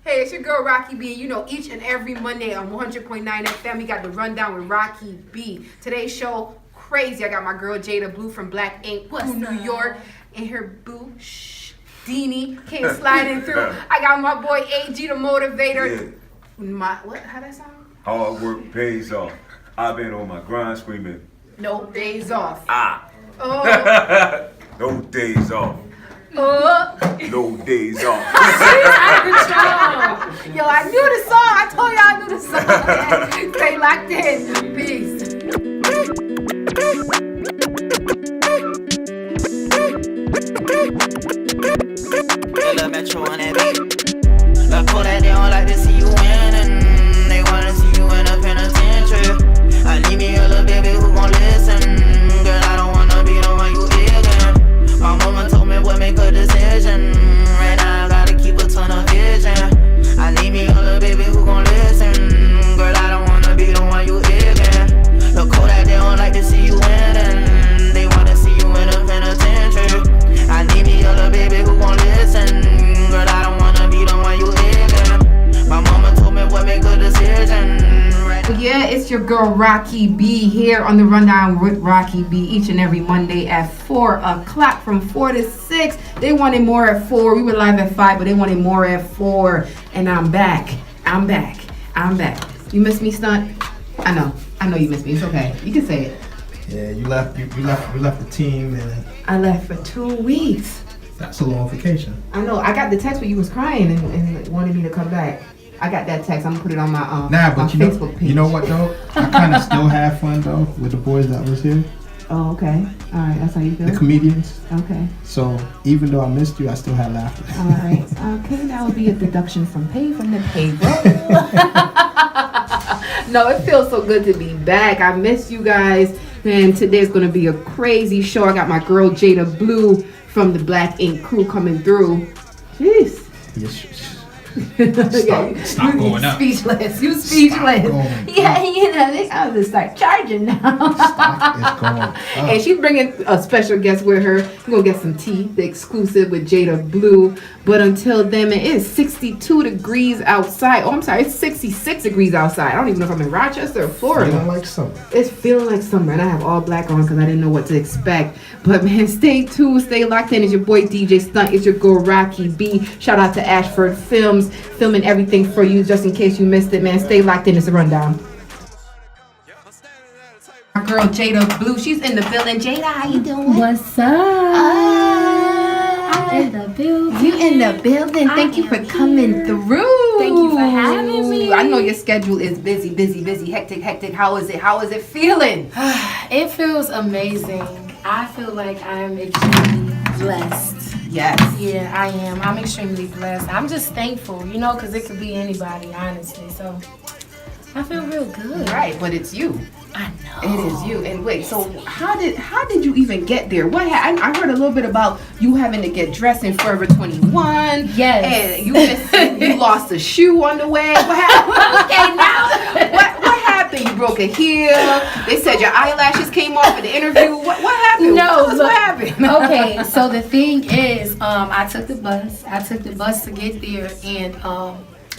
Hey, it's your girl Racqui B. You know, each and every Monday on 100.9 FM, we got the rundown with Racqui B. Today's show, crazy. I got my girl Jada Blue from Black Ink, New York, and her boo, Deenie, came sliding through. I got my boy AG, the motivator. Yeah. How that sound? Hard work pays off. I've been on my grind screaming. No days off. Oh. No days off. No days off. Yo, I knew the song. I told you I knew the song. Stay locked in. Peace. Little Metro on that beat. Look for that, they don't like to see you winning. They wanna see you in a penitentiary. I need me a little baby who gon' listen. Girl, I don't wanna be the one you ignorant. My mama told me what make a decision. Right now I gotta keep a ton of vision. I need me a little baby who gon' listen. Girl, I don't wanna be the one you ignorant. Look for that, they don't like to see you winning. They wanna see you in a penitentiary. I need me a little baby who gon' listen. Girl, I don't wanna be the one you ignorant. My mama told me what make a decision. Yeah, it's your girl Racqui B here on the rundown with Racqui B each and every Monday at 4 o'clock from 4 to 6. They wanted more at 4. We were live at 5, but they wanted more at 4. And I'm back. You miss me, stunt? I know you miss me. It's okay. You can say it. Yeah, you left the team and I left for 2 weeks. That's a long vacation. I know. I got the text where you was crying and wanted me to come back. I got that text. I'm gonna put it on my but my Facebook page. You know what though? I kind of still have fun though with the boys that was here. Oh, okay. All right. That's how you feel. The comedians. Okay. So even though I missed you, I still had laughter. All right. Okay. That would be a deduction from the payroll. No, it feels so good to be back. I miss you guys, and today's gonna be a crazy show. I got my girl Jada Blue from the Black Ink crew coming through. Jeez. Yes. Stop going up. Speechless. You speechless. Yeah, you know, they gotta just start charging now. Stock is going up. And she's bringing a special guest with her. We're gonna get some tea, the exclusive with Jada Blue. But until then, it is 62 degrees outside. Oh, I'm sorry, it's 66 degrees outside. I don't even know if I'm in Rochester or Florida. Feeling like summer. It's feeling like summer, and I have all black on because I didn't know what to expect. But man, stay tuned, stay locked in. It's your boy DJ Stunt. It's your girl Racqui B. Shout out to Ashford Films, filming everything for you just in case you missed it, man. Stay locked in. It's a rundown. My girl Jada Blue, she's in the building. Jada, how you doing? What's up? I'm in the building. You in the building. Thank you for coming through. Thank you for having me. I know your schedule is busy, hectic. How is it? How is it feeling? It feels amazing. I feel like I'm extremely blessed. Yes. Yeah, I am. I'm extremely blessed. I'm just thankful, you know, because it could be anybody, honestly. So I feel real good. Right, but it's you. I know. It is you. And wait, so how did you even get there? I heard a little bit about you having to get dressed in Forever 21. Yes. And you lost a shoe on the way. What happened? Okay, now what happened? You broke a heel. They said your eyelashes came off at the interview. What happened? No, what happened? Okay, so the thing is, I took the bus. To get there, and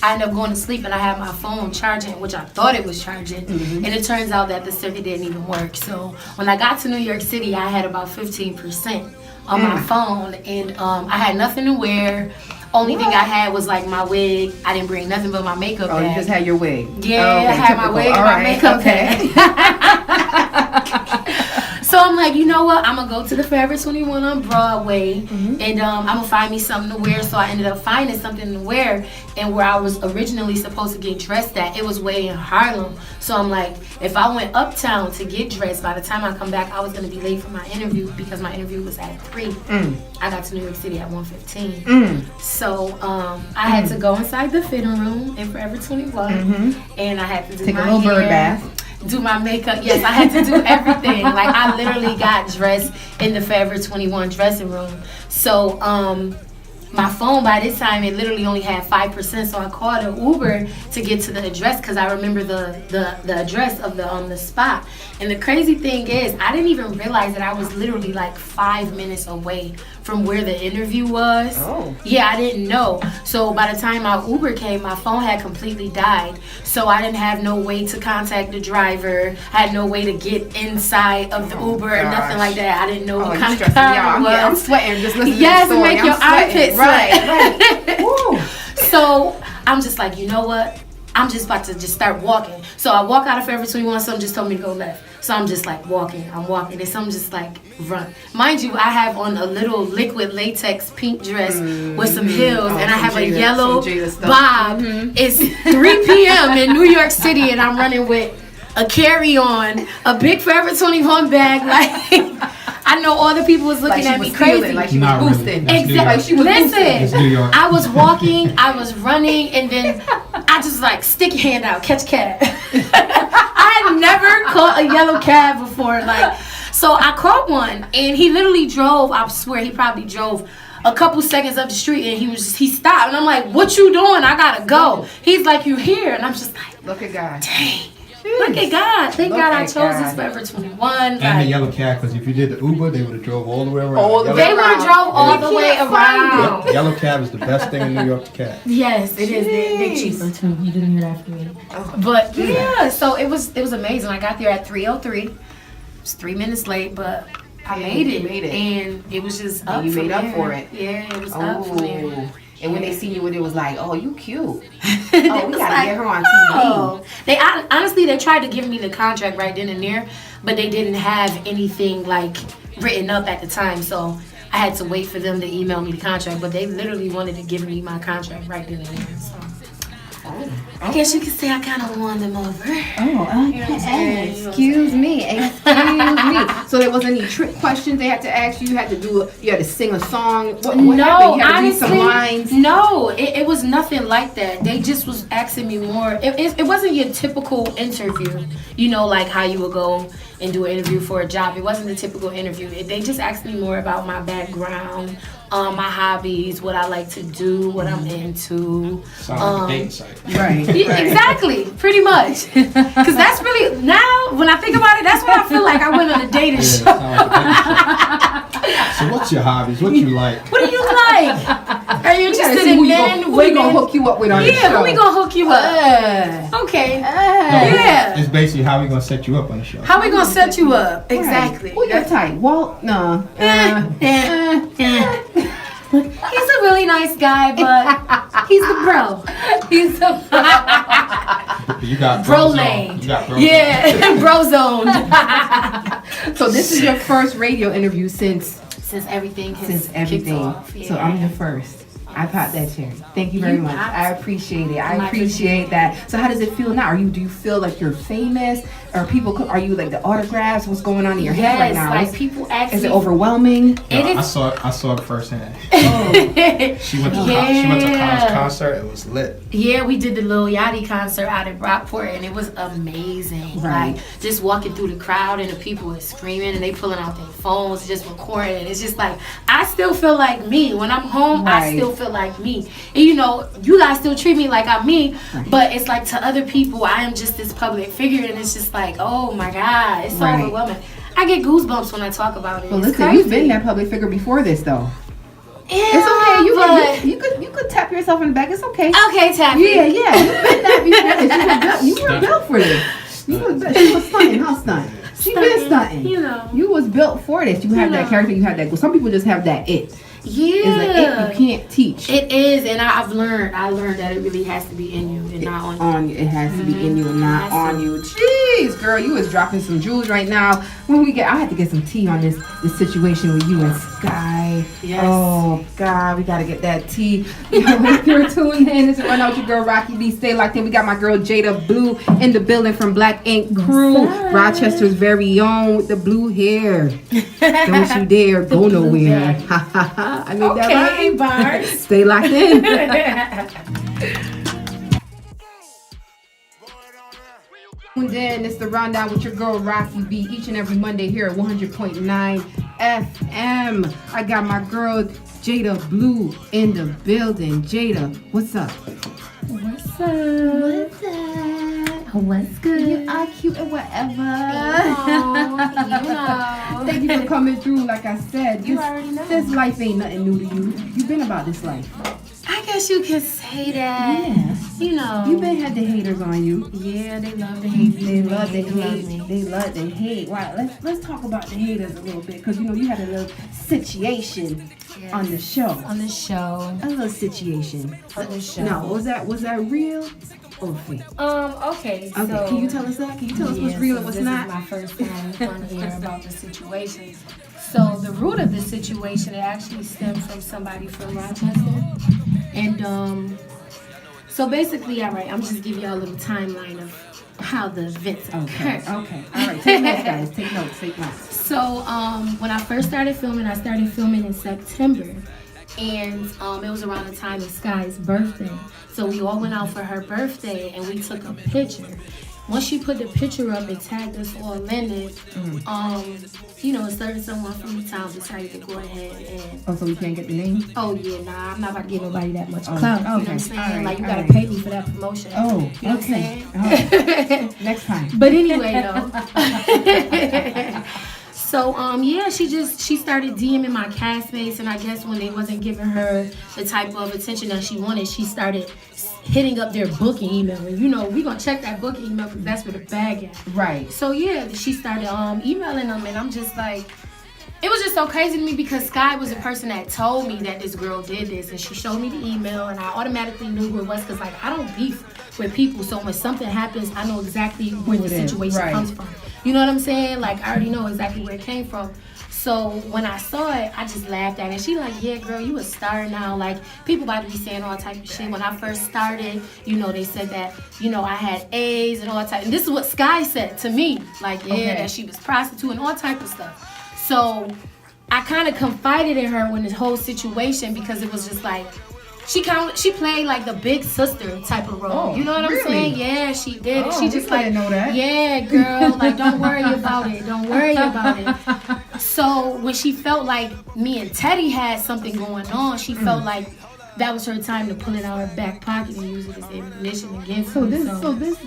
I ended up going to sleep, and I had my phone charging, which I thought it was charging, and it turns out that the circuit didn't even work. So when I got to New York City, I had about 15% on my phone, and I had nothing to wear. Only thing I had was like my wig. I didn't bring nothing but my makeup bag. You just had your wig. Yeah, okay, I had my wig and my makeup bag. So I'm like, you know what? I'm going to go to the Forever 21 on Broadway, and I'm going to find me something to wear. So I ended up finding something to wear, and where I was originally supposed to get dressed at, it was way in Harlem. So I'm like, if I went uptown to get dressed, by the time I come back, I was going to be late for my interview because my interview was at 3. I got to New York City at 1:15. So I had to go inside the fitting room in Forever 21, and I had to do take my a little hair, bird bath. Do my makeup. Yes, I had to do everything. Like, I literally got dressed in the Forever 21 dressing room. So my phone, by this time, it literally only had 5%, so I called an Uber to get to the address because I remember the address of the spot. And the crazy thing is, I didn't even realize that I was literally like 5 minutes away from from where the interview was. Oh. Yeah, I didn't know. So by the time my Uber came, my phone had completely died. So I didn't have no way to contact the driver. I had no way to get inside of the Uber or nothing like that. I didn't know what kind of car it was. I'm sweating just listening yes, to the story. make your armpits sweat. Right. Woo. So I'm just like, you know what? I'm just about to just start walking. So I walk out of Forever 21. Something just told me to go left. So I'm just like walking. I'm walking. Then something just like run. Mind you, I have on a little liquid latex pink dress with some heels, and I have a yellow bob. It's 3 p.m. in New York City, and I'm running with a carry-on, a big Forever 21 bag. Like, I know all the people was looking at me crazy. Like she was boosting. Exactly. Like she was Listen, New York. I was walking, I was running, and then I just like stick your hand out, catch a cab. I had never caught a yellow cab before. Like, so I caught one, and he literally drove. I swear he probably drove a couple seconds up the street, and he stopped, and I'm like, "What you doing? I gotta go." He's like, "You here?" And I'm just like, look at God. "Dang." Look at God. Thank God I chose this Forever 21. And the yellow cab, because if you did the Uber, they would have drove all the way around. They would have drove all the way around. Yellow cab is the best thing in New York to cab. Yes, it is. They're cheaper too. You didn't hear that after me. But yeah, so it was amazing. I got there at 3:03. It was 3 minutes late, but I made it. And it was just up. You made up there. for it. Yeah, it was up from there. And when they seen you with it, was like, oh, you cute. Oh, we gotta get her on TV. Oh. They honestly, they tried to give me the contract right then and there, but they didn't have anything like written up at the time, so I had to wait for them to email me the contract. But they literally wanted to give me my contract right then and there. So I guess you could say I kind of won them over. Oh, okay. Excuse me. So there wasn't any trick questions they had to ask you? You had to sing a song? What happened? You had to read some lines? No, it was nothing like that. They just was asking me more. It wasn't your typical interview, you know, like how you would go and do an interview for a job. It wasn't the typical interview. They just asked me more about my background, my hobbies, what I like to do, what I'm into. Sounds like a dating site. Right. Exactly, pretty much. Because that's really, now when I think about it, that's what I feel like I went on a dating show. So what's your hobbies? What you like? What do you like? Are you interested in men, We're going to hook you up with on the show. Yeah, who we going to hook you up? Okay. Yeah. It's basically how we going to set you up on the show. How we going to set you up? Exactly. Who your type? Walt? No. He's a really nice guy, but he's the bro. He's the You got bro zone. lane. You got bro Yeah, bro zone. So this is your first radio interview since everything has kicked off. Yeah. So I'm your first. I popped that cherry. Thank you very much. I appreciate it. I appreciate that. So how does it feel now? Do you feel like you're famous? Or are you like the autographs? What's going on in your head right now? Like people ask is me. it overwhelming? I saw it firsthand. Oh. She went to Khan's concert. It was lit. Yeah, we did the Lil Yachty concert out at Rockport, and it was amazing. Right. Like just walking through the crowd, and the people are screaming, and they pulling out their phones, just recording. And it's just like I still feel like me when I'm home. Right. I still feel like me. And you know, you guys still treat me like I'm me, but it's like to other people, I am just this public figure, and it's just like, oh my God, it's so overwhelming. I get goosebumps when I talk about it. Well, listen, you've been that public figure before this, though. Yeah, it's okay. You could tap yourself in the back. It's okay. Okay, tap. Yeah. You've been that before. You were built for this. She was stunting. How stunting? She been stunting. You know. You was built for this. You have that character. You have that. Some people just have that it. Yeah. It's like it you can't teach. It is, and I learned that it really has to be in you and not on you. It has to be in you and not on you. Jeez, girl, you was dropping some jewels right now. I had to get some tea on this situation with you and Sky. Yes. Oh God, we gotta get that tea. If you're tuned in, this is Run Out Your Girl Racqui B. Stay locked in. We got my girl Jada Blue in the building from Black Ink Crew, Rochester's very own with the blue hair. Don't you dare go nowhere. I made that right. Bars. Stay locked in. And then it's the rundown with your girl Racqui B each and every Monday here at 100.9 FM. I got my girl Jada Blue in the building. Jada, what's up? What's up? What's good? You are cute or whatever. You know. Thank you for coming through. Like I said, You already know. This life ain't nothing new to you. You've been about this life. I guess you can say that. Yeah. You know. You've been had the haters on you. Yeah, they love to hate me. They love to hate. me. They love to hate. Right. Let's talk about the haters a little bit, because you know you had a little situation on the show. On the show. A little situation. On the show. Now, was that real or fake? Okay, so. Okay, can you tell us that? Can you tell us what's real and what's not? This is my first time on here about the situation. So the root of the situation, it actually stemmed from somebody from Rochester. And so basically, all right, I'm just giving y'all a little timeline of how the events occurred. Okay. All right. Take notes, guys. Take notes. So when I first started filming, I started filming in September. And it was around the time of Sky's birthday. So we all went out for her birthday and we took a picture. Once she put the picture up and tagged us all in it, a certain someone from the town decided to go ahead and... Oh, so we can't get the name? Oh, yeah, nah, I'm not about to give nobody that much clout. You know what I'm saying? Right, like, you gotta right. pay me for that promotion. Oh, you know what I'm saying? Right. Next time. But anyway, though. So, she started DMing my castmates, and I guess when they wasn't giving her the type of attention that she wanted, she started hitting up their booking email. And, we gonna check that booking email because that's where the bag at. Right. So, she started emailing them, and I'm just like, it was just so crazy to me because Sky was the person that told me that this girl did this, and she showed me the email, and I automatically knew who it was because, like, I don't beef with people, so when something happens, I know exactly where the situation comes from. You know what I'm saying? Like, I already know exactly where it came from. So when I saw it, I just laughed at it. She like, yeah, girl, you a star now. Like, people about to be saying all type of shit. When I first started, they said that, I had A's and all type. And this is what Sky said to me. Like, that she was prostitute and all type of stuff. So I kind of confided in her when this whole situation, because it was just like, she played like the big sister type of role. Oh, you know what I'm saying? Yeah, she did. Oh, She just I didn't know that. yeah, girl, like don't worry about it. Don't worry about it. So when she felt like me and Teddy had something going on, she felt like that was her time to pull it out of her back pocket and use it as ammunition against me.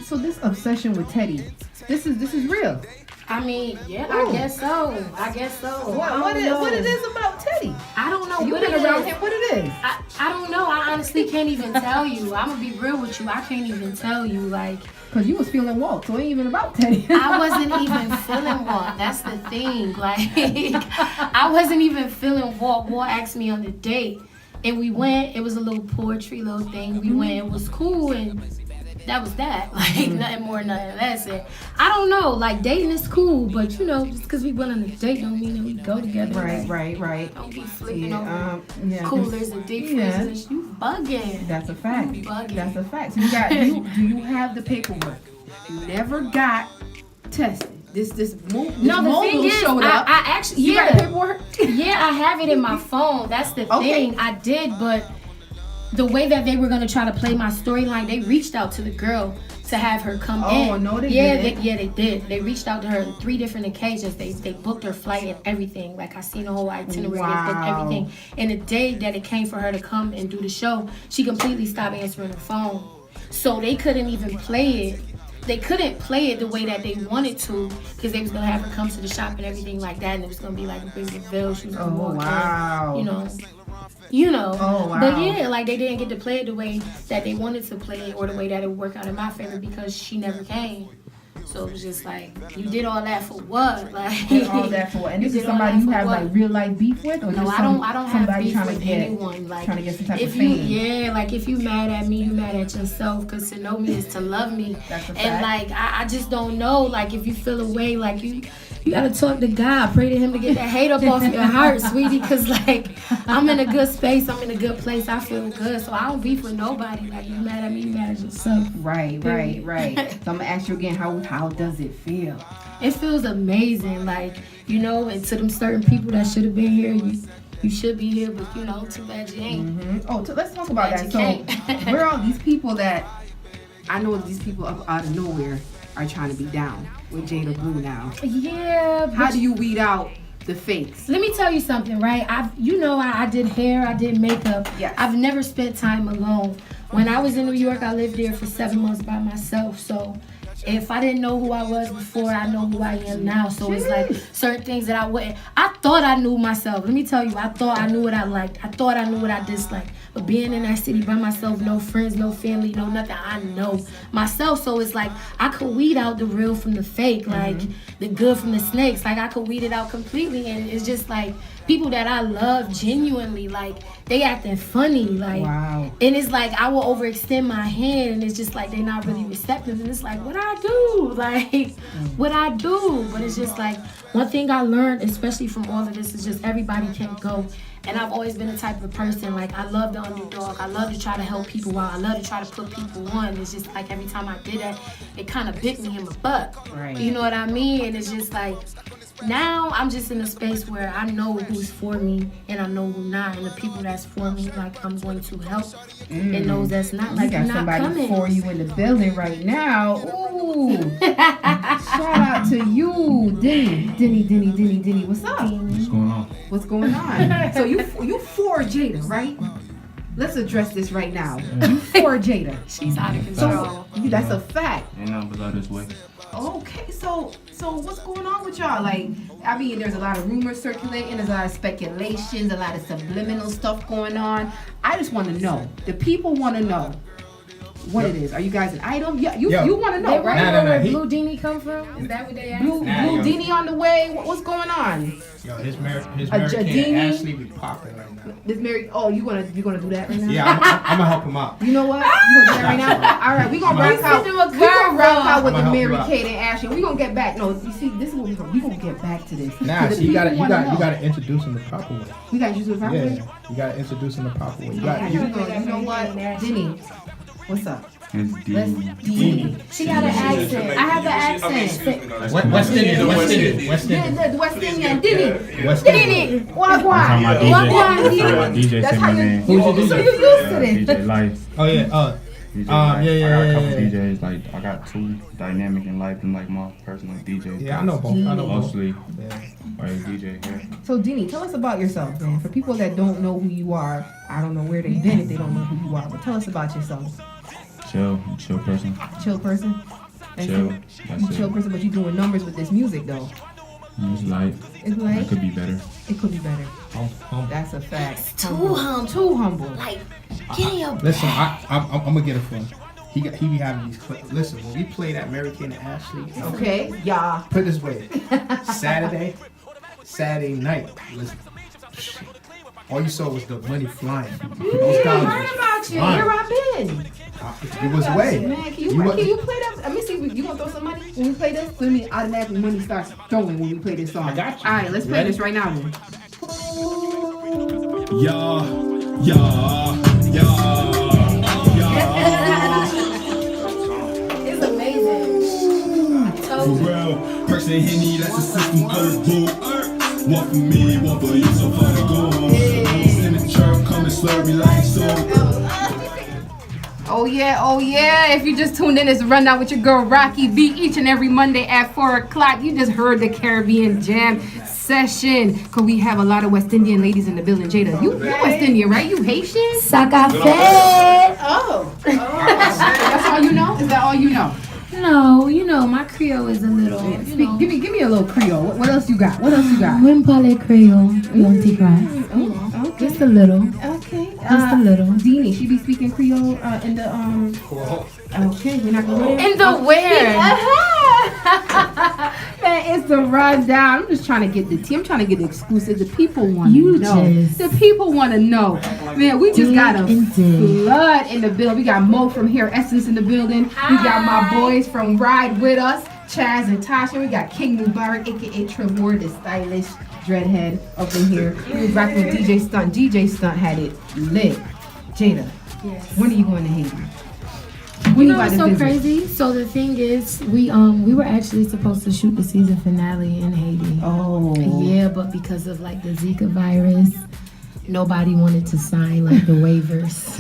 So this obsession with Teddy, this is real. I mean, yeah, I guess so. What it is about Teddy? I don't know You what been it around is. him. What it is? I don't know. I honestly can't even tell you. I'm gonna be real with you. I can't even tell you. Like, Cause you was feeling Walt, so it ain't even about Teddy. I wasn't even feeling Walt. That's the thing. Like, I wasn't even feeling Walt. Walt asked me on the date, and we went. It was a little poetry little thing. We went. It was cool, and that was that. Like, nothing more, nothing less. And I don't know. Like, dating is cool, but just because we went on a date don't mean that we go together. Right. Don't be flipping over coolers and deep freezers. You bugging. That's a fact. You bugging. That's a fact. So do you have the paperwork? You never got tested. This No, the thing is, showed up. I actually, You got the paperwork? Yeah, I have it in my phone. That's the thing. I did, but the way that they were going to try to play my storyline, they reached out to the girl to have her come in. Oh, no, they didn't. didn't. They did. They reached out to her on 3 different occasions. They booked her flight and everything. Like, I seen the whole itinerary. Wow. They booked everything. And the day that it came for her to come and do the show, she completely stopped answering her phone. So they couldn't even play it. They couldn't play it the way that they wanted to, because they was going to have her come to the shop and everything like that. And it was going to be like a big reveal. She was going to walk in, Oh, wow. But yeah, like, they didn't get to play it the way that they wanted to play it, or the way that it would work out in my favor, because she never came. So it was just like, you did all that for what? Like, Did all that for what? And this is somebody you have like real life beef with, or no, just I don't have beef trying with to get anyone. Like, trying to get some type if of you, fame? like, if you mad at me, you mad at yourself, because to know me is to love me. That's a and fact. like, I just don't know. Like, if you feel away, like you gotta talk to God, pray to Him to get that hate up off your heart, sweetie. Because like, I'm in a good space, I'm in a good place, I feel good, so I don't beef with nobody. Like, you mad at me, you mad at yourself. Right. So I'm gonna ask you again, how does it feel? It feels amazing, like, and to them certain people that should have been here, you should be here, but too bad you ain't. Mm-hmm. Oh, let's talk about that. You So, can't. where are these people that I know these people up out of nowhere are trying to be down with Jada Blue now? Yeah. How do you weed out the fakes? Let me tell you something, right? I did hair, I did makeup. Yes. I've never spent time alone. When I was in New York, I lived there for 7 months by myself. So if I didn't know who I was before, I know who I am now. So it's like certain things that I wouldn't. I thought I knew myself. Let me tell you, I thought I knew what I liked. I thought I knew what I disliked. But being in that city by myself, no friends, no family, no nothing, I know myself. So it's like I could weed out the real from the fake, like the good from the snakes. Like I could weed it out completely, and it's just like people that I love genuinely, like they acting funny, like, Wow. and it's like I will overextend my hand, and it's just like they're not really receptive, and it's like what I do, like what I do. But it's just like one thing I learned, especially from all of this, is just everybody can't go. And I've always been the type of person, like, I love the underdog. I love to try to help people out. I love to try to put people on. It's just like every time I did that, it kind of bit me in my butt. Right. You know what I mean? And it's just like, now I'm just in a space where I know who's for me and I know who's not. And the people that's for me, like, I'm going to help. And those that's not, like, You you're got not somebody coming. for you in the building right now. Ooh. Shout out to you, Deenie. What's up? What's going on? What's going on? So you for Jada, right? Let's address this right now. You for Jada. She's out of So control. that's a fact. Ain't nothing but love this way. Okay, so what's going on with y'all? Like, I mean, there's a lot of rumors circulating, there's a lot of speculations, a lot of subliminal stuff going on. I just want to know. The people want to know what it is. Are you guys an item? Yeah, you want to know, They right? want to know where He- Blue Deenie come from? Is that what they asked? Blue Deenie on the way. What's going on? Yo, his Mary Jadini? Kate Ashley be popping right now. This Mary. Oh, you gonna do that right now? Yeah, I'm gonna help him out. You know what? You gonna do that right now? All right, we gonna rock out. send him a We gonna rock out with I'ma the help you Mary out. Kate and Ashley. We gonna get back. No, you see, this is what we gonna get back to this. Nah, The see, you people wanna know. gotta introduce him the proper way. We gotta use the proper way. Yeah, you gotta introduce him the proper way. You Yeah, got you know what, Deenie? What's up? It's Let's Deenie. She got an accent. I have the accent. West Indian. Yeah, the West Indian Deenie. West Deenie. Wagwan. Wagwan. DJ That's said how my you. name. Who's your So DJ? you used to this. DJ Life. Oh yeah, DJ Life. yeah, I got a couple yeah. DJs. Like I got two dynamic in life and like my personal DJ. Yeah, I know both. I know both. Mostly, Yeah. or DJ here. So Deenie, tell us about yourself, man. For people that don't know who you are, I don't know where they've been if they don't know who you are. But tell us about yourself. Chill person. Chill person. That's Chill. it? That's You it. chill person, but you doing numbers with this music though. It's light. It's like It could be better. it could be better. Humble. That's a fact. Too humble. Too humble. Like, get in your Listen, I'm gonna get it for him. He be having these clips. Listen, when we play that Mary Kate and Ashley, Okay, yeah. put it this way, Saturday night. Listen, all you saw was the money flying. Those I guys heard was about you. flying. Here I've been. It was way. Man, can you play that? Let me see. You want to throw some money when we play this? Let me automatically money starts throwing when we play this song. I got you. All right, let's play Ready? this right now then. It's amazing. I told you. Real person Henny, that's a system full of bull. One for me, one for you, so far to go. In the truck, coming slurry like so. Oh yeah. If you just tuned in, it's a rundown with your girl Racqui B each and every Monday at 4 o'clock. You just heard the Caribbean Jam session. Cause we have a lot of West Indian ladies in the building. Jada, you West Indian, right? You Haitian? Sakafe. Oh. That's all you know? Is that all you know? No, you know, my Creole is a little, you know. Give me a little Creole. What else you got? When parle Creole, you want to cry? Okay. Just a little. Okay. Just a little. Deenie, she be speaking Creole in the Okay, we're not gonna. In the where? Man, it's the rundown. I'm just trying to get the tea. I'm trying to get the exclusive. The people want to You know. just- The people want to know. Man, we just got a Dig and flood in the building. We got Mo from Here Essence in the building. We got my boys from Ride With Us, Chaz and Tasha. We got King Mubarak, aka Trevor, the stylish dreadhead up in here. We was rocking with DJ Stunt. DJ Stunt had it lit. Jada, Yes. when are you going to Haiti? You know what's so crazy? So the thing is, we were actually supposed to shoot the season finale in Haiti. Oh. Yeah, but because of like the Zika virus, nobody wanted to sign like the waivers.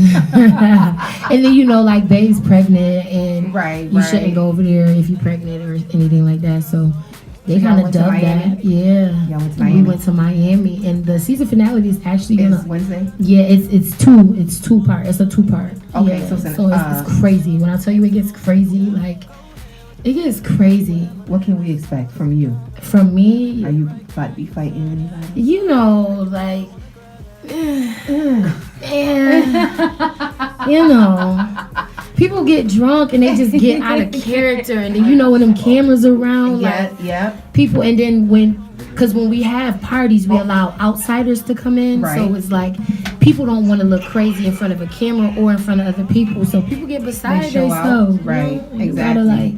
And then you know, like Bae's pregnant, and Right, you shouldn't go over there if you're pregnant or anything like that. So they y'all kind of went to dubbed Miami? that. Yeah, Y'all went to we Miami? went to Miami, and the season finale is actually It's gonna. Wednesday. Yeah, it's two part. It's a 2-part. Okay, Yeah, so so it's crazy. When I tell you it gets crazy, like It gets crazy. What can we expect from you? From me, Are you about to be fighting anybody? you know, like, you know, people get drunk and they just get out of character, and then you know when them cameras around, Yeah. people, and then when we have parties, we allow outsiders to come in, Right. so it's like people don't want to look crazy in front of a camera or in front of other people, so people get beside They show themselves. out. Right, You exactly. gotta like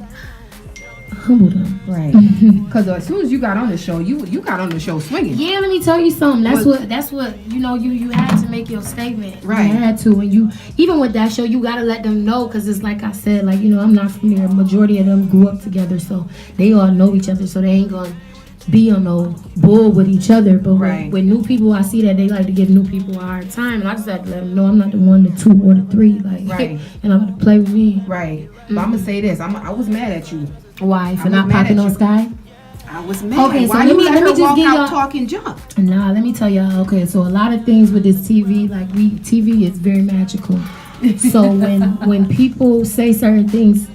humble them. Right. Because as soon as you got on the show, you got on the show swinging. Yeah, let me tell you something. That's what you know. You had to make your statement. Right. You had to, and you even with that show, you gotta let them know, because it's like I said, like, you know, I'm not from there. Majority of them grew up together, so they all know each other. So they ain't gonna be on no bull with each other. But Right. with new people, I see that they like to give new people a hard time, and I just have to let them know I'm not the one, the two, or the three. Like, Right. and I'm gonna play with me. Right. But I'm gonna say this. I was mad at you. Why? For I'm not mad popping at on you. Sky? I was mad. Okay, so Why let you me- let let me her just walk give out y'all- talking junk? Nah, let me tell y'all. Okay, so a lot of things with this TV, like TV is very magical. So when people say certain things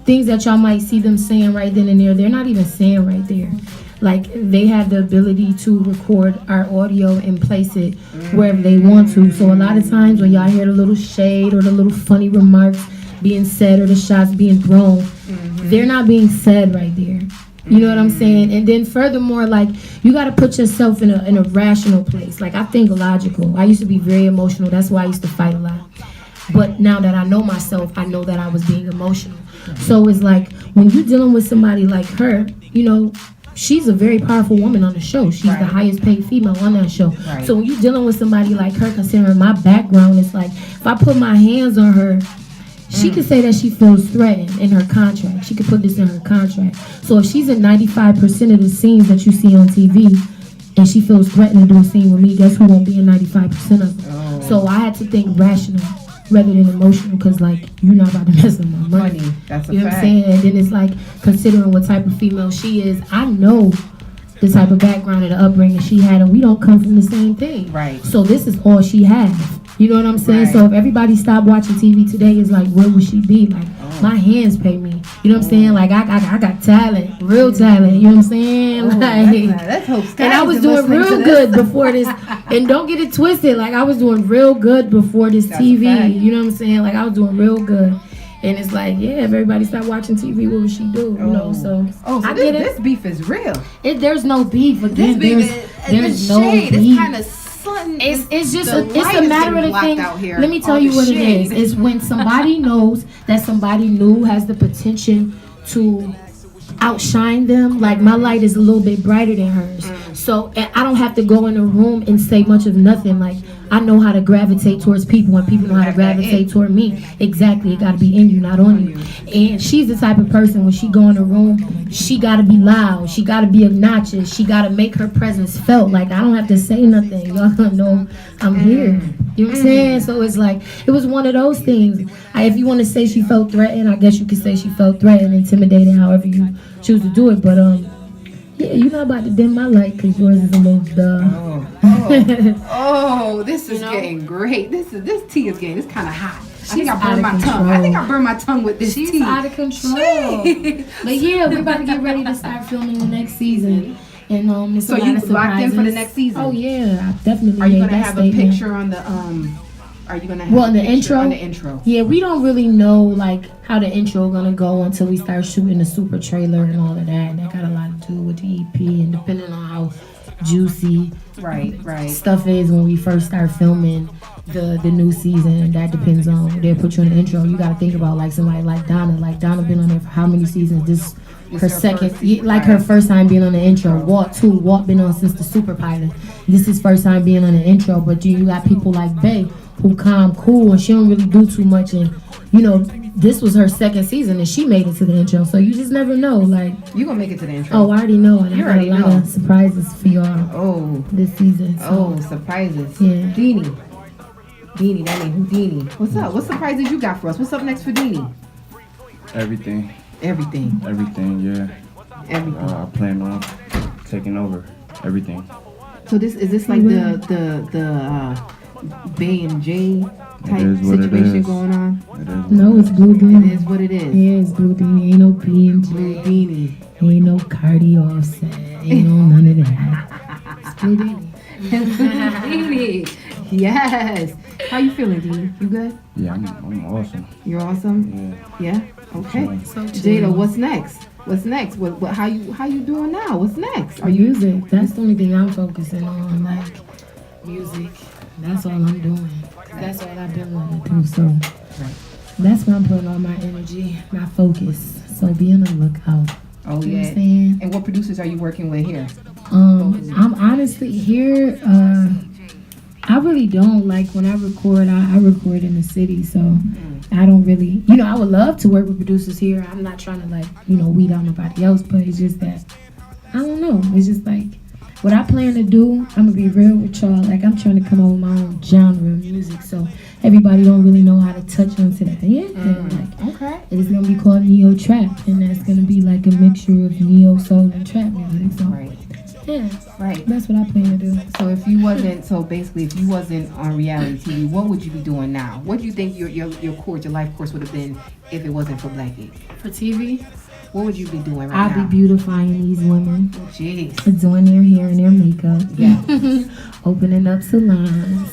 that y'all might see them saying right then and there, they're not even saying right there. Like, they have the ability to record our audio and place it wherever they want to. So a lot of times when y'all hear the little shade or the little funny remarks being said or the shots being thrown, they're not being said right there. You know what I'm saying? And then furthermore, like, you got to put yourself in a rational place. Like, I think logical. I used to be very emotional. That's why I used to fight a lot. But now that I know myself, I know that I was being emotional. So it's like, when you're dealing with somebody like her, you know, she's a very powerful woman on the show. She's the highest paid female on that show. Right. So when you're dealing with somebody like her, considering my background, it's like, if I put my hands on her, she could say that she feels threatened in her contract. She could put this in her contract. So if she's in 95% of the scenes that you see on TV, and she feels threatened to do a scene with me, guess who won't be in 95% of them? So I had to think rational rather than emotional, because, like, you're not about to mess with my money. Money. That's a You know what fact. I'm saying? And then it's like, considering what type of female she is, I know the type of background and the upbringing she had, and we don't come from the same thing. Right. So this is all she has. You know what I'm saying? Right. So if everybody stopped watching TV today, it's like, where would she be? Like, my hands pay me. You know what I'm saying? Like, I got talent, real talent. You know what I'm saying? Like, Let's hope Sky and I was isn't doing listening to real this. good before this. And don't get it twisted. Like, I was doing real good before this That's a TV. fact. You know what I'm saying? Like, I was doing real good. And it's like, yeah, if everybody stopped watching TV, what would she do? You know, so Oh, so I get this it. beef is real. There's no beef. Again, there's no shade. beef. It's kind of sun. It's just the it's light a is matter of getting the blocked thing. out here. Let me tell All you the what shade. it is. It's when somebody knows that somebody new has the potential to outshine them. Like, my light is a little bit brighter than hers. So and I don't have to go in a room and say much of nothing. Like, I know how to gravitate towards people, and people know how to gravitate toward me. Exactly. It got to be in you, not on you. And she's the type of person, when she go in a room, she got to be loud. She got to be obnoxious. She got to make her presence felt. Like, I don't have to say nothing. Y'all gonna know I'm here. You know what I'm saying? So it's like, it was one of those things. If you want to say she felt threatened, I guess you could say she felt threatened, intimidated, however you choose to do it. But yeah, you're not about to dim my light, because yours is a little duh. Oh, this is getting great. This tea is getting. It's kind of hot. I think I burned my tongue. I think I burned my tongue with this She's tea. out of control. But yeah, we're about to get ready to start filming the next season. And it's So a lot you of locked in for the surprises. next season? Oh yeah, I definitely Are you made gonna that have statement. a picture on the Are you gonna have Well, a in the picture intro? on the intro? Yeah, we don't really know like how the intro gonna go until we start shooting the super trailer and all of that. And that got a lot to do with the EP, and depending on how juicy Right. stuff is when we first start filming the new season, that depends on they'll put you in the intro. You gotta think about like somebody like Donna. Like Donna been on there for how many seasons? This her second, her first time being on the intro. Walt been on since the super pilot. This is first time being on the intro. But you got people like Bae who calm, cool, and she don't really do too much. And you know, this was her second season and she made it to the intro. So you just never know. Like, You gonna make it to the intro? oh, I already know, and You I got already a lot know. of surprises for y'all Oh, this season. So. surprises. Yeah. Deenie, that ain't who Deenie. What's up? What surprises you got for us? What's up next for Deenie? Everything, Everything. yeah. Everything. I plan on taking over everything. So is this like the Bay and J type is what it situation is. going on? It is what No, it it's is. Blue It Deenie. is what it is. Yeah, it's Blue Deenie. Ain't no B and Blue J. Deenie. Ain't no Cardi Offset. Ain't no none of that. It's Blue Deenie. Deenie. Yes. How you feeling, Deenie? You good? Yeah, I'm awesome. You're awesome. Yeah. Yeah. Okay. So Jada, what's next? What's next? What? How you doing now? What's next? Are you? music? That's the only thing I'm focusing on. Like music. That's all I'm doing. That's all I've been wanting to do. So that's where I'm putting all my energy, my focus. So be on the lookout. Oh You know what yeah. I'm saying? And what producers are you working with here? I'm honestly here. I really don't like when I record. I record in the city, so I don't really. I would love to work with producers here. I'm not trying to weed out nobody else, but it's just that I don't know. It's just like what I plan to do. I'm gonna be real with y'all. Like I'm trying to come up with my own genre of music, so everybody don't really know how to touch onto that. Yeah, like Okay. it's gonna be called neo trap, and that's gonna be like a mixture of neo soul and trap music. So Right. yeah, Right. that's what I plan to do. So if you wasn't on reality TV, what would you be doing now? What do you think your life course would have been if it wasn't for Black Ink? For TV, What would you be doing right I'll now? be beautifying these women, Jeez. doing their hair and their makeup, Yeah. opening up salons,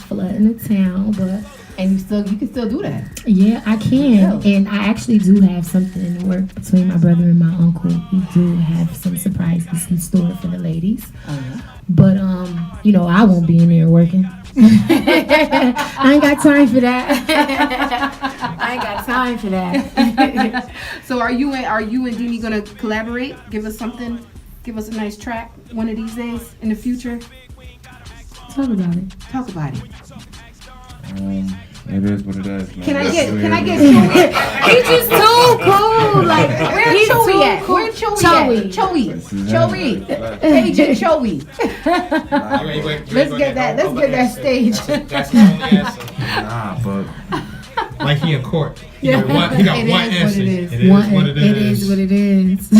flooding the town. But And you can still do that. yeah, I can. Yeah. And I actually do have something in the work between my brother and my uncle. We do have some surprises in store for the ladies. But I won't be in there working. I ain't got time for that. I ain't got time for that. So are you and Deenie gonna collaborate? Give us something. Give us a nice track one of these days in the future. Talk about it. Talk about it. It is what it is, man. Can I get Chewy? Chewy? He's just too cool. Like Where he's Chewy too at? cool. Where Chewy Chewy. at? Chewy. Agent Chewy. Let's get that stage. That's the only answer. Nah, but Like he in court. He got one It one is what answer. it is. It is what it It is. is what it is. So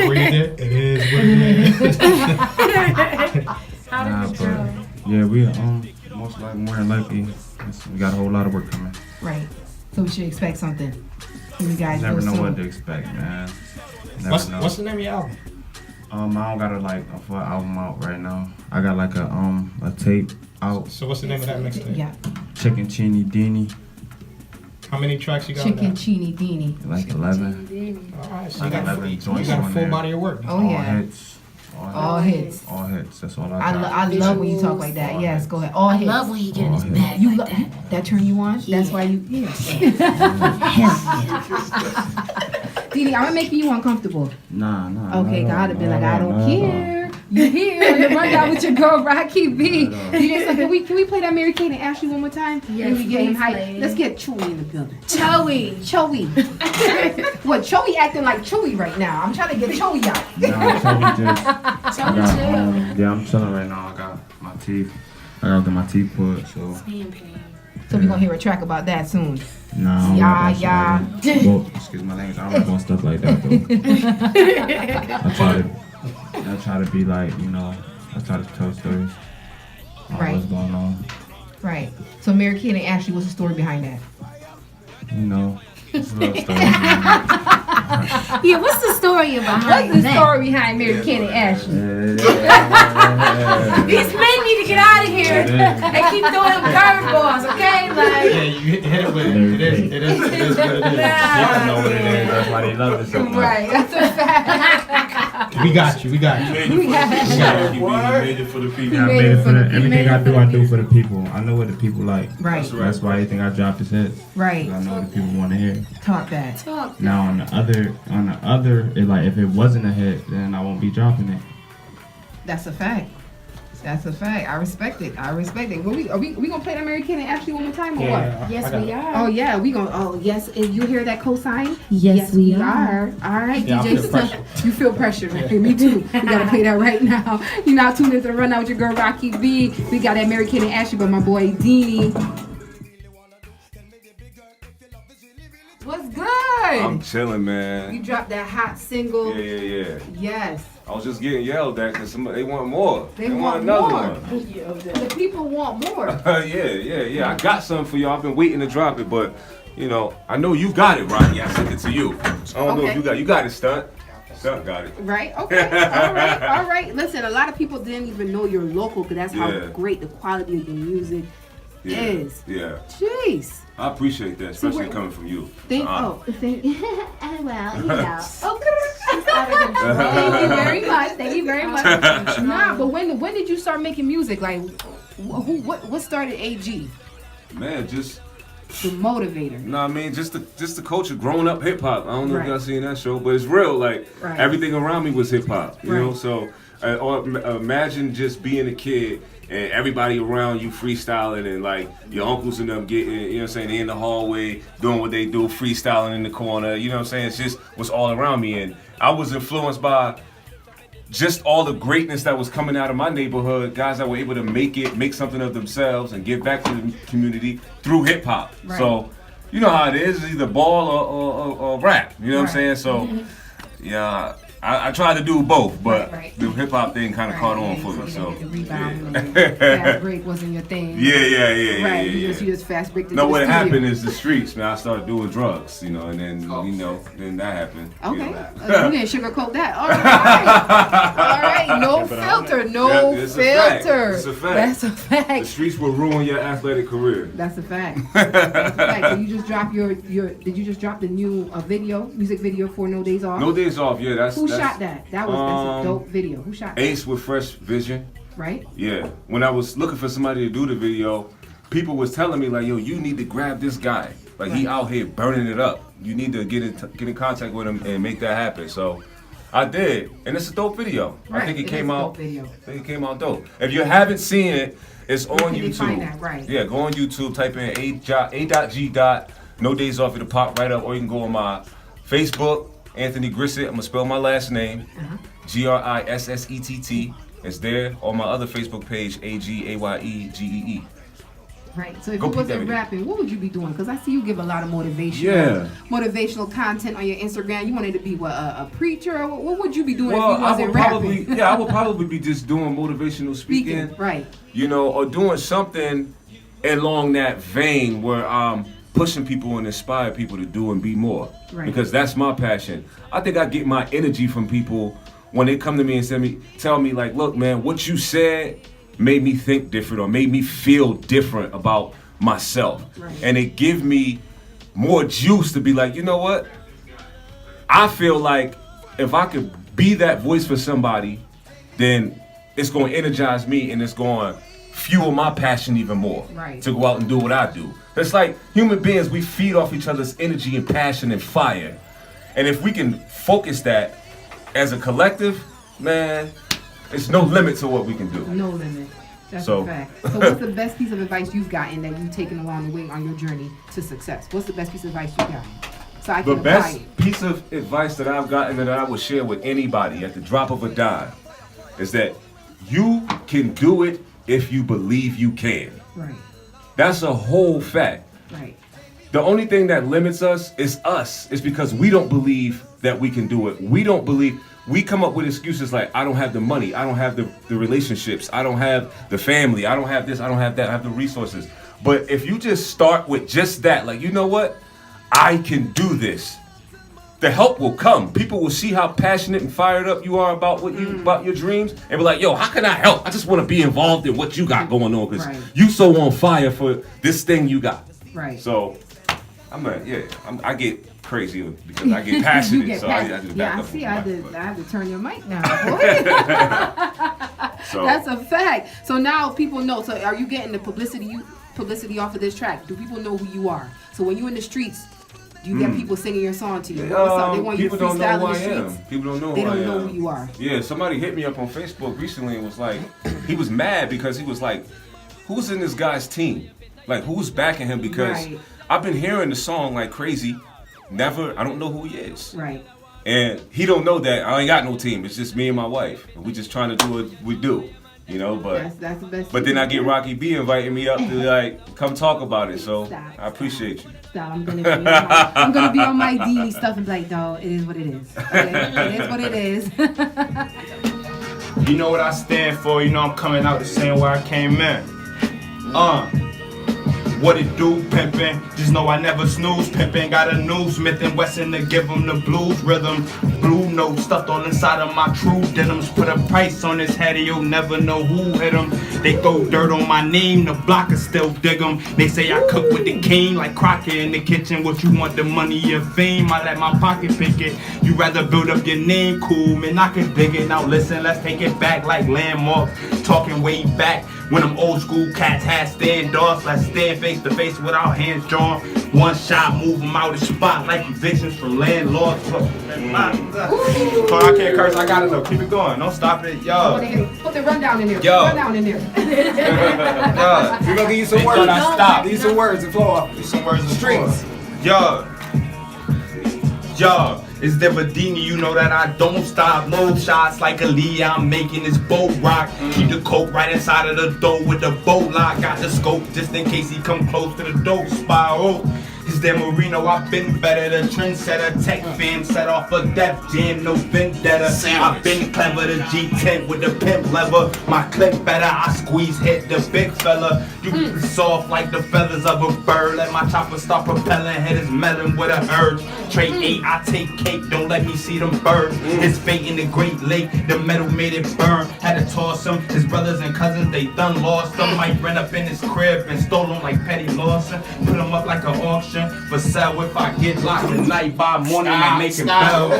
where you did? It is what it is. nah, but yeah, we most likely more than likely we got a whole lot of work coming. Right. So we should expect something from you guys Never real know soon. what to expect, man. Never know. What's the name of your album? I don't got a full album out right now. I got like a tape out. So what's the name of that mixtape? Yeah. Chicken Chini Deenie, How many tracks you got? Chicken on Chini Deenie. like 11. that? All right, so Like you got 11 you joints got a on full there. body of work. Oh All yeah. hits. All hits. All hits. That's all I I, got. I love when you talk like that. All Yes, hits. go ahead. All I hits. love when you get in his Oh, bag You like lo- that. that turn you on? That's why you. Yeah. Deenie, I'm making you uncomfortable. Nah. Okay, not God at have been all, like, I not don't at all. care. You here on the rundown with your girl Racqui B. Not at all. You just like, can we play that Mary Kate and Ashley one more time? Yes, Can we get him please, hype? lady. Let's get Chewy in the building. Joey. Chewy. What? Chewy acting like Chewy right now. I'm trying to get Chewy out. Nah, Toby just. I got, yeah, I'm chilling right now. I got my teeth. I gotta get my teeth pulled, so. So we're gonna hear a track about that soon. Nah, Yeah. Well, excuse my language. I don't rap on stuff like that though. I try to be like, I try to tell stories. On Right. What's going on? Right. So Mary Kate and Ashley, what's the story behind that? It's a little story. Yeah, what's the story behind What's the that? story behind Mary Kate and Ashley? These men need to get out of here and keep throwing them curveballs, okay? Yeah, Like, you hit it with it. It is what it is. People know what it is. That's why they love it so much. Right. That's a fact. We got you. He made it for the people. Yeah, I made it for everything I do for the people. I know what the people like. Right. That's why everything I drop is hits. Right. I know what the people want to hear. Talk that. Now on the other, if it wasn't a hit, then I won't be dropping it. That's a fact. That's a fact. I respect it. Well, are we gonna play that Mary Kate and Ashley one more time or what? yes, we are. Oh yeah, we gonna. Oh yes, and you hear that cosign? Yes, we are. All right, Yeah, I DJ. feel pressure. You feel pressure, right? Me too. We gotta play that right now. You now tuned into the rundown with your girl Racqui B. We got that Mary Kate and Ashley, but my boy Deenie. What's good? I'm chilling, man. You dropped that hot single. Yeah. Yes. I was just getting yelled at because they want more. They want another more. one. The people want more. Yeah. I got something for y'all. I've been waiting to drop it, but you know, I know you got it, Racqui. I sent it to you. I don't know if you got it, Stunt. Stunt got it. Right. Okay. All right. Listen, a lot of people didn't even know you're local because that's how great the quality of your music is. Yeah. Jeez. I appreciate that, especially coming from you. Thank you. Well, you know. Thank you very much. Nah, but when did you start making music? Like, what started AG? Man, just The motivator. No, I mean just the culture, growing up hip hop. I don't know if Right. y'all seen that show, but it's real. Like Right. everything around me was hip hop, you know. Right. So, or imagine just being a kid and everybody around you freestyling, and like your uncles and them getting, you know what I'm saying, they in the hallway doing what they do, freestyling in the corner. You know what I'm saying? It's just what's all around me, and I was influenced by just all the greatness that was coming out of my neighborhood, guys that were able to make something of themselves and give back to the community through hip hop. Right. So, you know how it is, it's either ball or rap, you know what I'm saying? So, yeah, I tried to do both, but Right. the hip hop thing kind of caught on for me, so. The rebound and fast break wasn't your thing. Yeah. Right, you just fast break. No, what happened is the streets, man. I started doing drugs, you know, and then, then that happened. Okay, You know. you didn't sugarcoat that. All right, no filter, no Yeah, it's a fact. filter. It's a fact. That's a The fact. streets will ruin your athletic career. That's a fact. That's a fact. So you just dropped did you just drop the new music video for No Days Off? No Days Off, yeah, that's Who shot that? That's a dope video. Who shot that? Ace with Fresh Vision. Right? Yeah. When I was looking for somebody to do the video, people was telling me like, yo, you need to grab this guy. Like he out here burning it up. You need to get in contact with him and make that happen. So I did, and it's a dope video. Right. I think it is came a out. dope video. I think it came out dope. If you haven't seen it, it's on can they YouTube. find that? Right. Yeah, go on YouTube, type in A.G. No Days Off, it'll pop right up, or you can go on my Facebook, Anthony Grissett. I'm gonna spell my last name, Grissett. It's there. On my other Facebook page, AGAYEGEE. Right. So if Go you peep that wasn't video. rapping, what would you be doing? Because I see you give a lot of motivational content on your Instagram. You wanted to be a preacher? Or what would you be doing if you wasn't rapping? I would probably be just doing motivational speaking. Right. You know, or doing something along that vein where I'm pushing people and inspire people to do and be more. Right. Because that's my passion. I think I get my energy from people when they come to me and tell me like, look, man, what you said made me think different or made me feel different about myself. Right. And it give me more juice to be like, you know what? I feel like if I could be that voice for somebody, then it's going to energize me and it's going to fuel my passion even more. Right. To go out and do what I do. It's like human beings, we feed off each other's energy and passion and fire. And if we can focus that as a collective, man, it's no limit to what we can do. No limit. That's So- a fact. So what's the best piece of advice you've gotten that you've taken along the way on your journey to success? What's the best piece of advice you've gotten? So I The can apply best it. piece of advice that I've gotten that I would share with anybody at the drop of a dime is that you can do it if you believe you can. Right. That's a whole fact. Right. The only thing that limits us is us. It's because we don't believe that we can do it. We come up with excuses like, I don't have the money, I don't have the relationships, I don't have the family, I don't have this, I don't have that, I have the resources. But if you just start with just that, like, you know what? I can do this. The help will come. People will see how passionate and fired up you are about about your dreams, and be like, "Yo, how can I help? I just want to be involved in what you got going on because Right. you so on fire for this thing you got." Right. So, I get crazy because I get passionate. You get so passionate. I just back Yeah, I up see. on I the had mic, to have to turn your mic down, boy. So That's a fact. So now people know. So are you getting the publicity off of this track? Do people know who you are? So when you're in the streets, do you get people singing your song to you? What's up? They want you to people don't know freestyle who in I the am. streets. People don't know They who I don't know am. who you are. Yeah, somebody hit me up on Facebook recently and was like, he was mad because he was like, who's in this guy's team? Like, who's backing him? Because Right. I've been hearing the song like crazy. I don't know who he is. Right. And he don't know that I ain't got no team. It's just me and my wife. And we just trying to do what we do. You know, but That's the best. but then I get Racqui B inviting me up to like come talk about it. So Stop. I appreciate you. Stop. I'm gonna be on my Deenie stuff and be like, dog, it is what it is. Okay? It is what it is. You know what I stand for, you know I'm coming out the same way I came in. What it do, pimpin'? Just know I never snooze, pimpin'. Got a new Smith and Wesson to give them the blues rhythm. Blue note stuffed all inside of my true denims. Put a price on this head, you'll never know who hit them. They throw dirt on my name, the blockers still dig them. They say I cook with the king like Crockett in the kitchen. What you want, the money or fame? I let my pocket pick it. You rather build up your name, cool, man, I can dig it. Now listen, let's take it back like landmarks. Talking way back when them old school cats had standoffs. Let's stand face to face without hands drawn. One shot, move them out of the spot like evictions from landlords. So I can't curse, I gotta know. Keep it going, don't stop it, yo. Put the rundown in there. Yo. Rundown in there. Yo. We're gonna give you some words. Stop. These some words and flow off. These some words in the Streets. Yo. Yo. It's the Deenie, you know that I don't stop. No shots like a Lee, I'm making this boat rock. Keep the coke right inside of the door with the boat lock. Got the scope just in case he come close to the dope spiral. It's that Marino, I've been better. The trendsetter, tech fam, set off a Def Jam, no vendetta. I've been clever, the G10 with the pimp lever. My clip better, I squeeze hit the big fella. You soft like the feathers of a bird. Let my chopper start propelling, hit his melon with a urge. Trade 8, I take cake, don't let me see them birds. His fate in the Great Lake, the metal made it burn. Had to toss him, his brothers and cousins, they done lost him. Might run up in his crib and stole him like Petty Lawson. Put him up like an auction. For sale if I get locked tonight by morning and make it bell.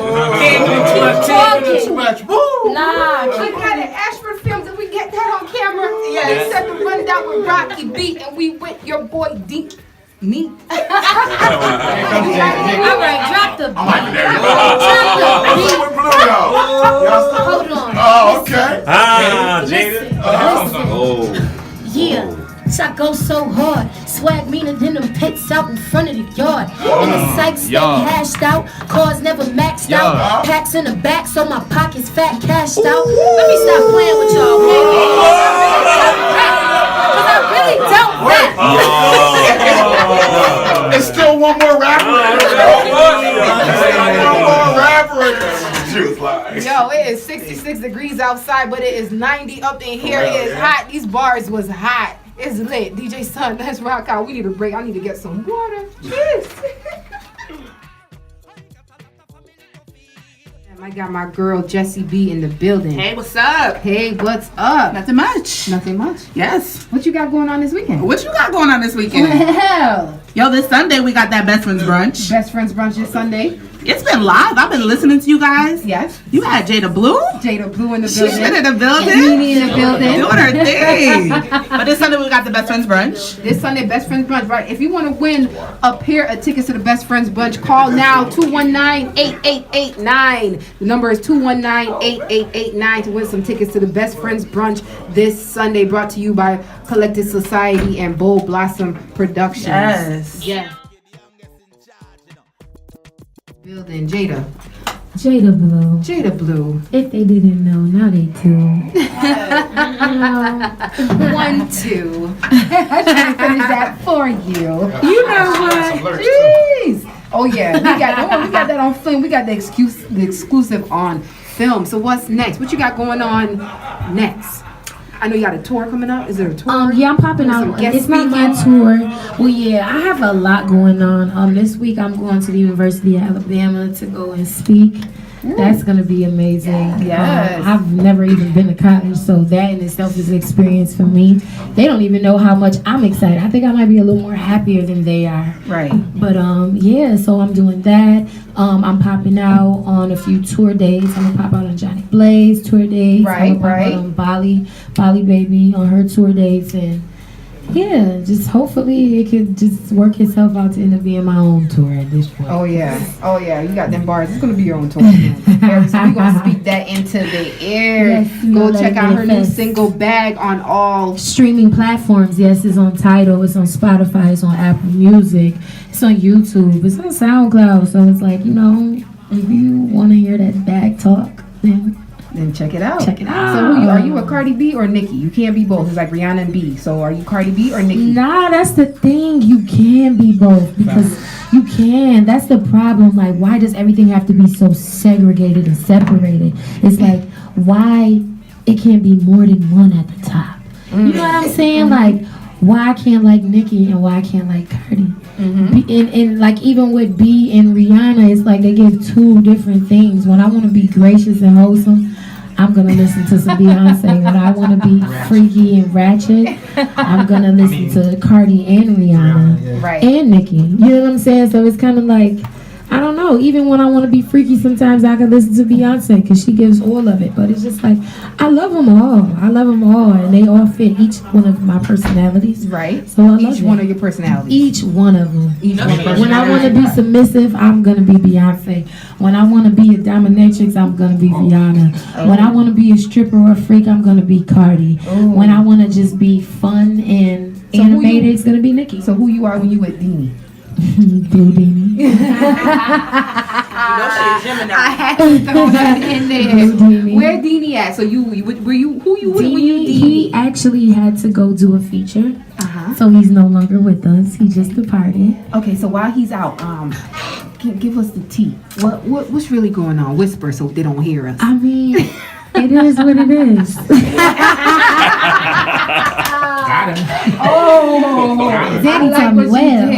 Too much. Woo! Nah, we had it at Ashford Films and we get that on camera. Yeah, they said the rundown with Racqui B and we with your boy D. Me. All right, drop the beat. Hold on. Oh, okay. Listen. Yeah. I go so hard, swag meaner than them pits out in front of the yard. And the sights stay hashed out, cars never maxed out. Packs in the back, so my pockets fat cashed out. Let me stop playing with y'all, okay? Cause I really don't rap. It's still one more rapper. Yo, it is 66 degrees outside, but it is 90 up in here. It is hot. These bars was hot. It's lit. DJ Sun, let's rock out. We need a break. I need to get some water. Cheers. I got my girl Jessie B in the building. Hey, what's up? Hey, what's up? Nothing much. Nothing much? Yes. What you got going on this weekend? What you got going on this weekend? Hell. Yo, this Sunday we got that Best Friends Brunch. Best Friends Brunch this Sunday. It's been live. I've been listening to you guys. Yes. You had Jada Blue. Jada Blue in the She's building. been in the building. Deenie in the building. Doing her thing. But this Sunday we got the Best Friends Brunch. This Sunday, Best Friends Brunch, right? If you want to win a pair of tickets to the Best Friends Brunch, call now 219-8889. The number is 219-8889 to win some tickets to the Best Friends Brunch this Sunday. Brought to you by Collective Society and Bold Blossom Productions. Yes. Yeah. Building Jada. Jada Blue. Jada Blue. If they didn't know, now they do. 1, 2. I should have finished that for you. You know what? Jeez. Oh yeah, we got that on film. We got the exclusive on film. So what's next? What you got going on next? I know you got a tour coming up. Is there a tour? Yeah, I'm popping out. It's not my tour. Well, yeah, I have a lot going on. This week I'm going to the University of Alabama to go and speak. That's gonna be amazing. Yes. I've never even been to college, so that in itself is an experience for me. They don't even know how much I'm excited. I think I might be a little more happier than they are. Right. But yeah, so I'm doing that. I'm popping out on a few tour dates. I'm gonna pop out on Johnny Blaze tour dates. I'm gonna pop out on Bali Baby on her tour dates, and yeah, just hopefully it could just work itself out to end up being my own tour at this point. Oh yeah, you got them bars. It's gonna be your own tour. So we're gonna speak that into the air. Yes, go check out her new single Bag on all streaming platforms. Yes, it's on Tidal, it's on Spotify, it's on Apple Music, it's on YouTube, it's on SoundCloud. So it's like, if you want to hear that bag talk, then Then check it out. Check it out. So are you a Cardi B or Nicki? You can't be both. It's like Rihanna and B. So are you Cardi B or Nicki? Nah, that's the thing. You can be both because you can. That's the problem. Like, why does everything have to be so segregated and separated? It's like, why it can't be more than one at the top? You know what I'm saying? Like, why I can't like Nicki and why I can't like Cardi? And like even with B and Rihanna, it's like they give two different things. When I want to be gracious and wholesome, I'm gonna listen to some Beyonce. When I want to be freaky and ratchet, I'm gonna listen to Cardi and Rihanna Right. and Nicki. You know what I'm saying? So it's kind of like, I don't know. Even when I want to be freaky, sometimes I can listen to Beyonce because she gives all of it. But it's just like, I love them all. I love them all, and they all fit each one of my personalities. Right. So I love Each one of your personalities. Each one of them. Each one of your When I want to be submissive, I'm gonna be Beyonce. When I want to be a dominatrix, I'm gonna be Rihanna. When I want to be a stripper or a freak, I'm gonna be Cardi. When I want to just be fun and animated, it's gonna be Nicki. So who you are when you with Deenie? Blue Deenie. I had to throw that in there. Where Deenie at? So who you with when you Deenie? He actually had to go do a feature. So he's no longer with us. He just departed. Okay, so while he's out, give us the tea. What's really going on? Whisper so they don't hear us. I mean, it is what it is. Daddy taught me well.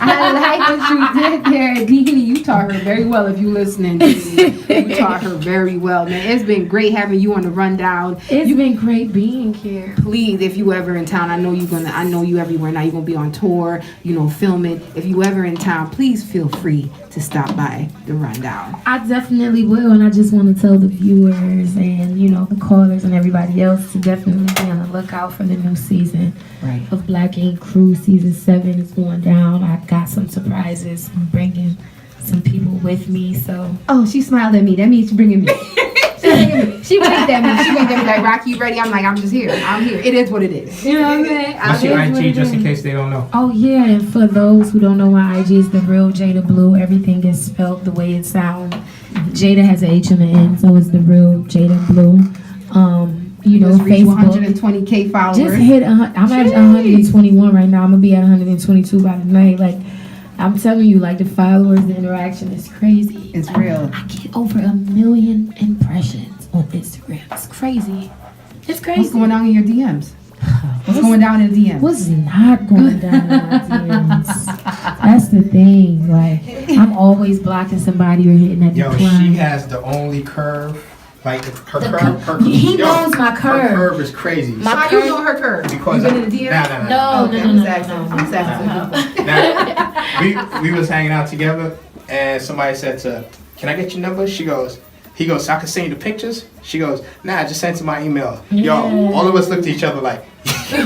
I like what you did there, Deenie. You taught her very well. If you listening, Deenie. You taught her very well, man. It's been great having you on the rundown. It's been great being here. Please, if you ever in town, I know you everywhere now. You're gonna be on tour, filming. If you ever in town, please feel free to stop by the rundown. I definitely will, and I just want to tell the viewers and the callers and everybody else to definitely be on the lookout for the new season of Black Ink Crew. Season 7 is going down. I got some surprises. I'm bringing some people with me. So she smiled at me. That means she's bringing me. She winked at me. She winked at me like, Racqui, you ready? I'm like, I'm just here. I'm here. It is what it is. You know what I'm saying? What's your IG, just in case they don't know? Oh yeah, and for those who don't know, my IG is the real Jada Blue. Everything is spelled the way it sounds. Jada has an H on the end, so it's the real Jada Blue. Facebook. 120K followers. Just hit. I'm at 121 right now. I'm gonna be at 122 by the night. Like, I'm telling you, like the followers, the interaction is crazy. It's real. I get over 1 million impressions on Instagram. It's crazy. It's crazy. What's going on in your DMs? What's going down in the DMs? What's not going down in my DMs? That's the thing. Like, I'm always blocking somebody or hitting that decline. She has the only curve. Like her curve. He knows my curve. Her curve is crazy. How you know her curve? Because you been in the DMs? No. We was hanging out together, and somebody said to her, "Can I get your number?" He goes, "So I can send you the pictures?" She goes, "Nah, just send to my email." Yo, all of us looked at each other like, he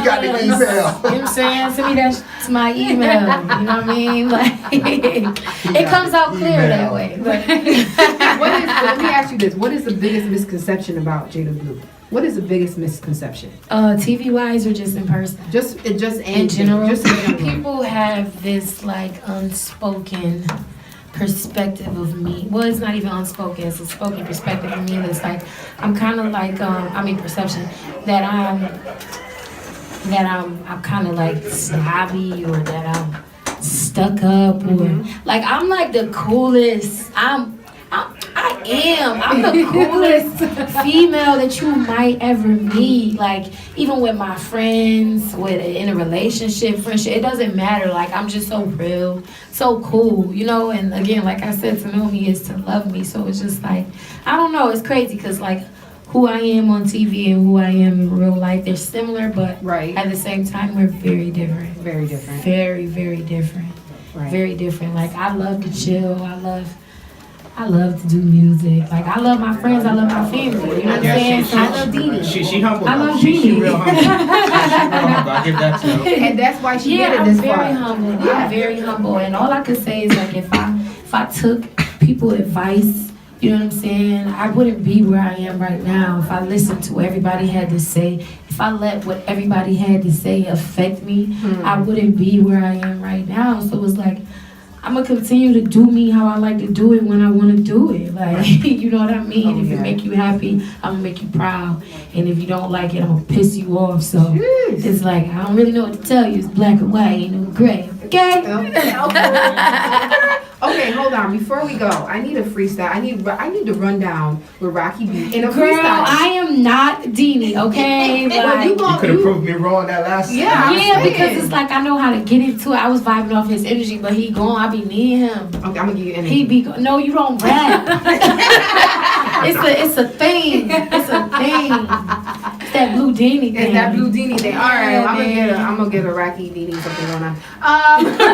got the email. You know what I'm saying? Send me that to my email. You know what I mean? Like, it comes out clear that way. But let me ask you this. What is the biggest misconception about Jada Blue? What is the biggest misconception? TV wise or just in person? Just in general. People have this like unspoken perspective of me. Well, it's not even unspoken. It's a spoken perspective of me. That's like, I'm kind of like perception that I'm kind of like snobby, or that I'm stuck up, or like I'm like the coolest. I'm the coolest female that you might ever meet. Like, even with my friends, in a relationship, friendship, it doesn't matter. Like, I'm just so real, so cool, and again, like I said, to know me is to love me. So it's just like, I don't know, it's crazy because like who I am on TV and who I am in real life, they're similar, but at the same time, we're very different. Very different. Very, very different. Right. Very different. Like, I love to chill. I love to do music. Like, I love my friends. I love my family. You know what I'm saying? I love Deenie. She humble. I love She Deenie. real humble. She's real humble. I give that to her. And that's why she did it I'm this very far. humble. I'm very humble. And all I could say is, like, if I took people advice, you know what I'm saying, I wouldn't be where I am right now if I listened to what everybody had to say. If I let what everybody had to say affect me, I wouldn't be where I am right now. So it was like, I'm gonna continue to do me how I like to do it when I want to do it. Like, you know what I mean? If it make you happy, I'm gonna make you proud. And if you don't like it, I'm gonna piss you off. So it's like, I don't really know what to tell you. It's black or white, ain't no gray. Okay? Okay, hold on. Before we go, I need a freestyle. I need the rundown with Racqui B in a Girl, freestyle. I am not Deenie, okay? Like, You could have proved me wrong that last Yeah. yeah, because it's like I know how to get into it. I was vibing off his energy, but he gone. I be needing him. Okay, I'm gonna give you energy. He be go- no, you don't rap. it's a thing. It's a thing. It's that blue Deenie thing. It's that blue Deenie thing. All right, Yeah, I'm gonna get a Racqui Deenie something going on.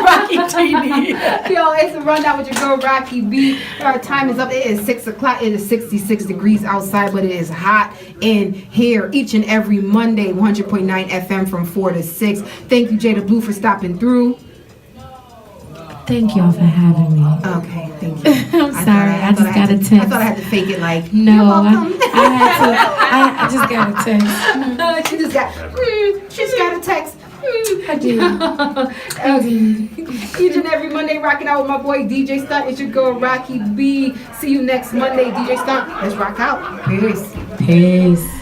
Racqui Deenie. Yo, it's a rundown with your girl Racqui B. Our time is up. It is 6 o'clock. It is 66 degrees outside, but it is hot in here. Each and every Monday, 100.9 FM from 4 to 6. Thank you, Jada Blue, for stopping through. Thank y'all for having me. Okay, thank you. I'm sorry, I just got a text. I thought I had to fake it like, No, you're welcome. I just got a text. She just got a text. I did. Each and every Monday, rocking out with my boy DJ Stunt. It's your girl Racqui B. See you next Monday, DJ Stunt. Let's rock out. Peace. Peace.